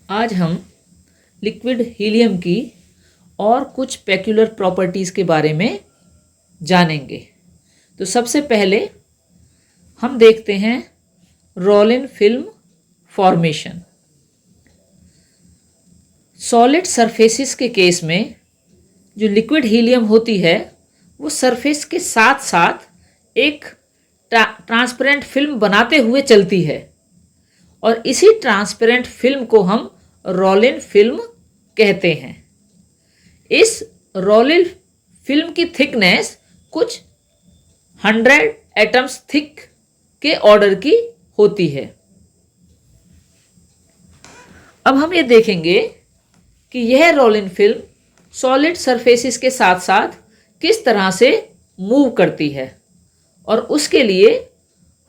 आज हम liquid helium की और कुछ पेक्यूलर प्रॉपर्टीज़ के बारे में जानेंगे। तो सबसे पहले हम देखते हैं रोलिन फिल्म फॉर्मेशन। सॉलिड सरफेसेस के केस में जो लिक्विड हीलियम होती है वो सरफेस के साथ साथ एक ट्रांसपेरेंट फिल्म बनाते हुए चलती है और इसी ट्रांसपेरेंट फिल्म को हम रोलिन फिल्म कहते हैं। इस रोलिन फिल्म की थिकनेस कुछ 100 एटम्स थिक के ऑर्डर की होती है। अब हम ये देखेंगे कि यह रोलिन फिल्म सॉलिड सरफेसेस के साथ साथ किस तरह से मूव करती है और उसके लिए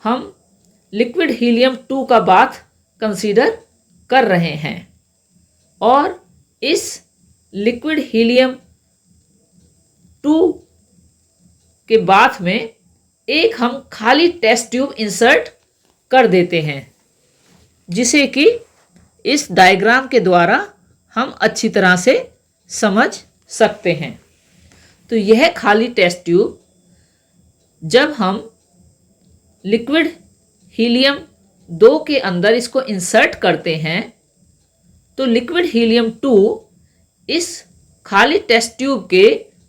हम लिक्विड हीलियम 2 का बाथ कंसीडर कर रहे हैं। और इस लिक्विड हीलियम 2 के बाथ में एक हम खाली टेस्ट ट्यूब इंसर्ट कर देते हैं, जिसे कि इस डायग्राम के द्वारा हम अच्छी तरह से समझ सकते हैं। तो यह खाली टेस्ट ट्यूब जब हम लिक्विड हीलियम 2 के अंदर इसको इंसर्ट करते हैं तो लिक्विड हीलियम 2 इस खाली टेस्ट ट्यूब के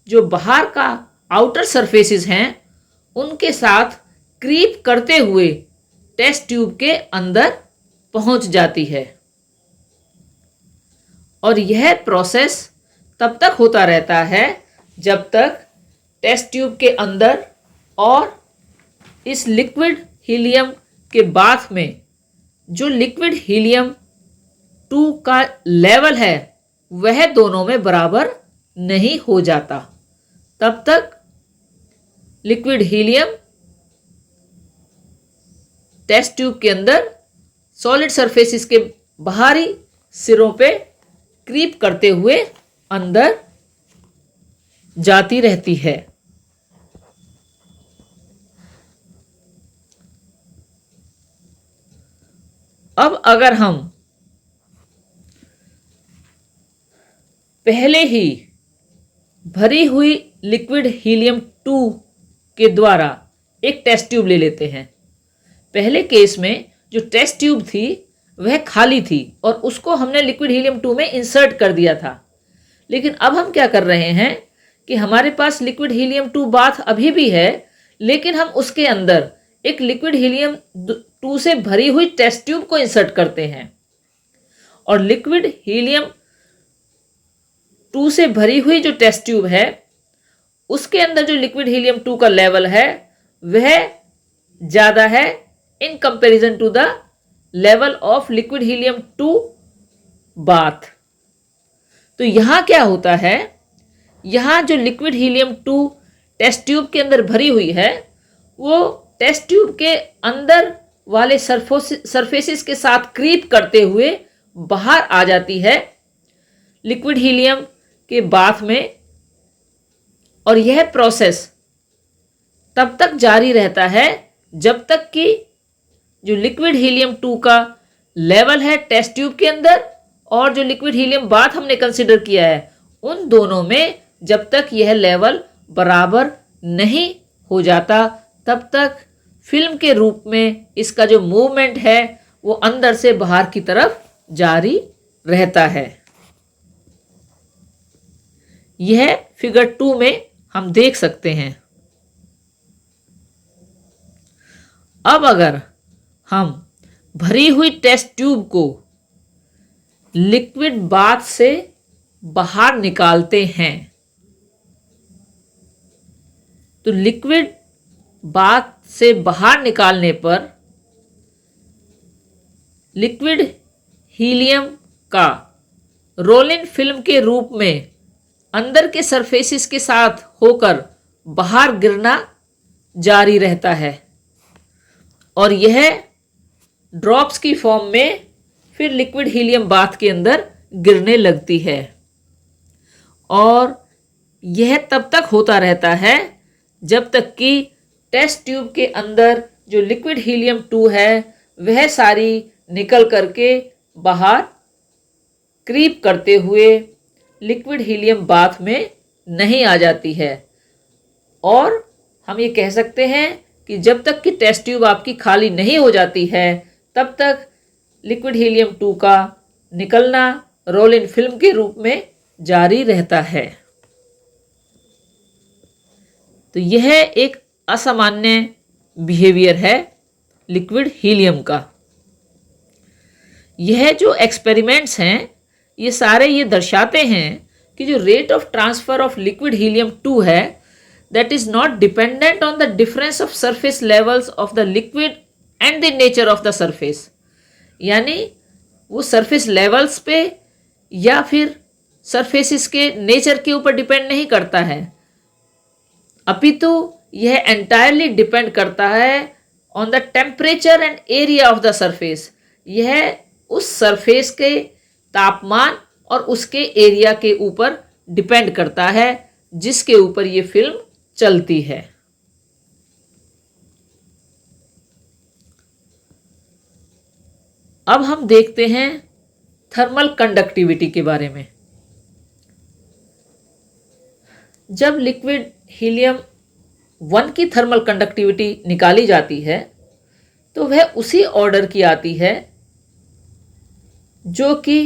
जो बाहर का आउटर सरफेसेस हैं उनके साथ क्रीप करते हुए टेस्ट ट्यूब के अंदर पहुंच जाती है। और यह प्रोसेस तब तक होता रहता है जब तक टेस्ट ट्यूब के अंदर और इस लिक्विड हीलियम के बाथ में जो लिक्विड हीलियम 2 का लेवल है वह दोनों में बराबर नहीं हो जाता। तब तक लिक्विड हीलियम टेस्ट ट्यूब के अंदर सॉलिड सरफेसेस के बाहरी सिरों पे क्रीप करते हुए अंदर जाती रहती है। अब अगर हम पहले ही भरी हुई लिक्विड हीलियम 2 के द्वारा एक टेस्ट ट्यूब ले लेते हैं। पहले केस में जो टेस्ट ट्यूब थी वह खाली थी और उसको हमने लिक्विड हीलियम 2 में इंसर्ट कर दिया था। लेकिन अब हम क्या कर रहे हैं कि हमारे पास लिक्विड हीलियम 2 बाथ अभी भी है, लेकिन हम उसके अंदर एक लिक्विड हीलियम 2 से भरी हुई टेस्ट ट्यूब को इंसर्ट करते हैं और लिक्विड हीलियम 2 से भरी हुई जो टेस्ट ट्यूब है उसके अंदर जो लिक्विड हीलियम 2 का लेवल है वह ज़्यादा है in comparison to the level of liquid helium 2 bath. तो यहाँ क्या होता है, यहाँ जो लिक्विड हीलियम 2 टेस्ट ट्यूब के अंदर भरी हुई है वो टेस्ट ट्यूब के अंदर वाले सरफेसेस के साथ क्रीप करते हुए बाहर आ जाती है लिक्विड हीलियम के बाथ में। और यह प्रोसेस तब तक जारी रहता है जब तक कि जो लिक्विड हीलियम 2 का लेवल है टेस्ट ट्यूब के अंदर और जो लिक्विड हीलियम बाथ हमने कंसिडर किया है उन दोनों में जब तक यह लेवल बराबर नहीं हो जाता तब तक फिल्म के रूप में इसका जो मूवमेंट है वो अंदर से बाहर की तरफ जारी रहता है। यह फिगर 2 में हम देख सकते हैं। अब अगर हम भरी हुई टेस्ट ट्यूब को लिक्विड बाथ से बाहर निकालते हैं तो लिक्विड बाथ से बाहर निकालने पर लिक्विड हीलियम का रोलिन फिल्म के रूप में अंदर के सरफेसेस के साथ होकर बाहर गिरना जारी रहता है और यह ड्रॉप्स की फॉर्म में फिर लिक्विड हीलियम बाथ के अंदर गिरने लगती है। और यह तब तक होता रहता है जब तक कि टेस्ट ट्यूब के अंदर जो लिक्विड हीलियम 2 है वह सारी निकल करके बाहर क्रीप करते हुए लिक्विड हीलियम बाथ में नहीं आ जाती है। और हम ये कह सकते हैं कि जब तक कि टेस्ट ट्यूब आपकी खाली नहीं हो जाती है तब तक लिक्विड हीलियम 2 का निकलना रोल इन फिल्म के रूप में जारी रहता है। तो यह एक असामान्य बिहेवियर है लिक्विड हीलियम का। यह जो एक्सपेरिमेंट्स हैं ये सारे ये दर्शाते हैं कि जो rate of transfer of liquid helium 2 है that is not dependent on the difference of surface levels of the liquid and the nature of the surface। यानी वो सरफेस लेवल्स पे या फिर सरफेसिस के नेचर के ऊपर डिपेंड नहीं करता है, अपितु यह एंटायरली डिपेंड करता है on the temperature and area of the surface. यह उस सरफेस के तापमान और उसके एरिया के ऊपर डिपेंड करता है जिसके ऊपर ये फिल्म चलती है। अब हम देखते हैं थर्मल कंडक्टिविटी के बारे में। जब लिक्विड हीलियम 1 की थर्मल कंडक्टिविटी निकाली जाती है तो वह उसी ऑर्डर की आती है जो कि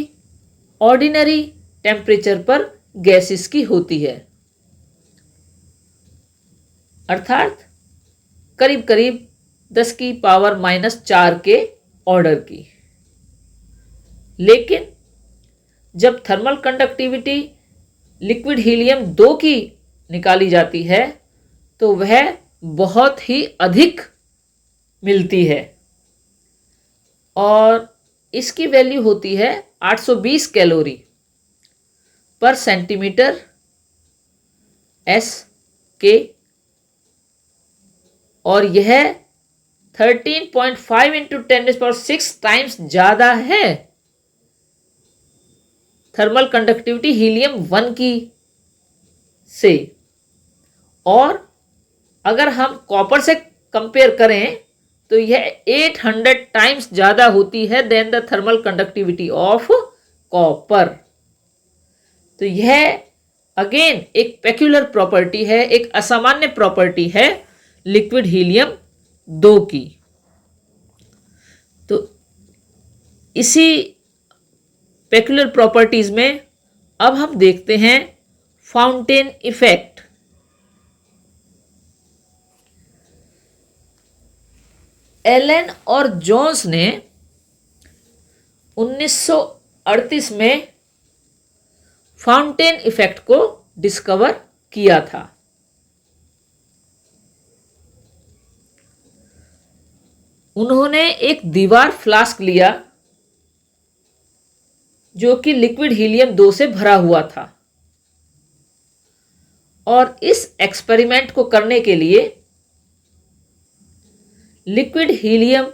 ऑर्डिनरी टेम्परेचर पर गैसेस की होती है, अर्थात करीब करीब 10⁻⁻⁴ के ऑर्डर की। लेकिन जब थर्मल कंडक्टिविटी लिक्विड हीलियम 2 की निकाली जाती है तो वह बहुत ही अधिक मिलती है और इसकी वैल्यू होती है 820 कैलोरी पर सेंटीमीटर SK और यह 13.5 × 10⁶ टाइम्स ज़्यादा है थर्मल कंडक्टिविटी हीलियम 1 की से। और अगर हम कॉपर से कंपेयर करें तो यह 800 टाइम्स ज़्यादा होती है than the thermal conductivity of copper. तो यह अगेन एक पेक्यूलर प्रॉपर्टी है, एक असामान्य प्रॉपर्टी है लिक्विड हीलियम 2 की। तो इसी पेक्यूलर प्रॉपर्टीज में अब हम देखते हैं फाउंटेन इफेक्ट। एलन और जोन्स ने 1938 में फाउंटेन इफेक्ट को डिस्कवर किया था। उन्होंने एक दीवार फ्लास्क लिया जो कि लिक्विड हीलियम 2 से भरा हुआ था और इस एक्सपेरिमेंट को करने के लिए लिक्विड हीलियम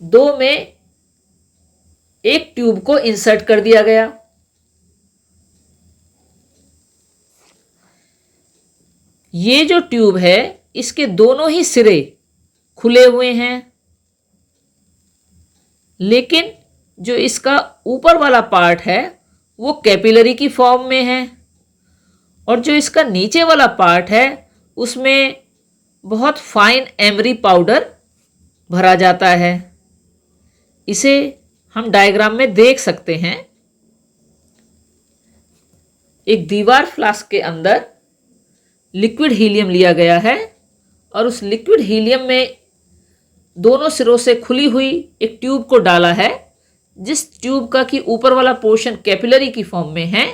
2 में एक ट्यूब को इंसर्ट कर दिया गया। ये जो ट्यूब है इसके दोनों ही सिरे खुले हुए हैं, लेकिन जो इसका ऊपर वाला पार्ट है वो कैपिलरी की फॉर्म में है और जो इसका नीचे वाला पार्ट है उसमें बहुत फाइन एमरी पाउडर भरा जाता है। इसे हम डायग्राम में देख सकते हैं। एक दीवार फ्लास्क के अंदर लिक्विड हीलियम लिया गया है और उस लिक्विड हीलियम में दोनों सिरों से खुली हुई एक ट्यूब को डाला है, जिस ट्यूब का कि ऊपर वाला पोर्शन कैपिलरी की फॉर्म में है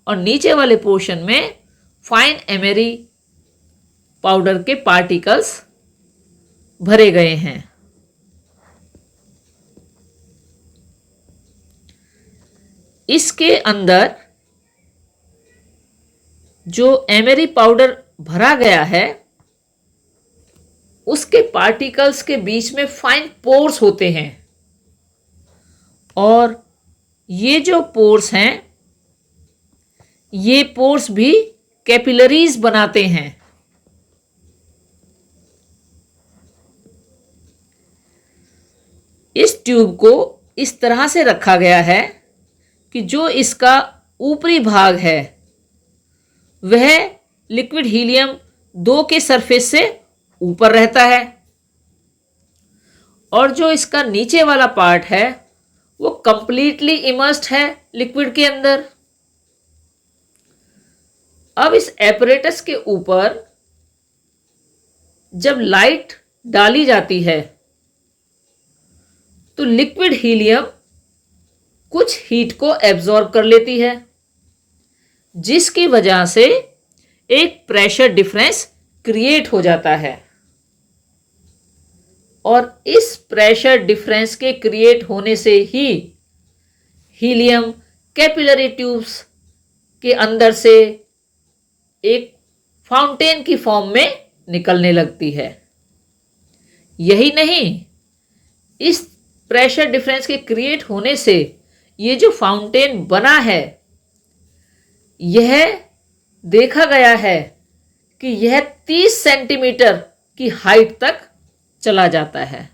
और नीचे वाले पोर्शन में फाइन एमरी पाउडर के पार्टिकल्स भरे गए हैं। इसके अंदर जो एमरी पाउडर भरा गया है उसके पार्टिकल्स के बीच में फाइन पोर्स होते हैं और ये जो पोर्स हैं ये पोर्स भी कैपिलरीज बनाते हैं। इस ट्यूब को इस तरह से रखा गया है कि जो इसका ऊपरी भाग है वह लिक्विड हीलियम 2 के सरफेस से ऊपर रहता है और जो इसका नीचे वाला पार्ट है वो कंप्लीटली इमर्स्ड है लिक्विड के अंदर। अब इस एपरेटस के ऊपर जब लाइट डाली जाती है तो लिक्विड हीलियम कुछ हीट को एब्जॉर्ब कर लेती है, जिसकी वजह से एक प्रेशर डिफरेंस क्रिएट हो जाता है और इस प्रेशर डिफरेंस के क्रिएट होने से ही हीलियम कैपिलरी ट्यूब्स के अंदर से एक फाउंटेन की फॉर्म में निकलने लगती है। यही नहीं, इस प्रेशर डिफरेंस के क्रिएट होने से ये जो फाउंटेन बना है यह देखा गया है कि यह 30 सेंटीमीटर की हाइट तक चला जाता है।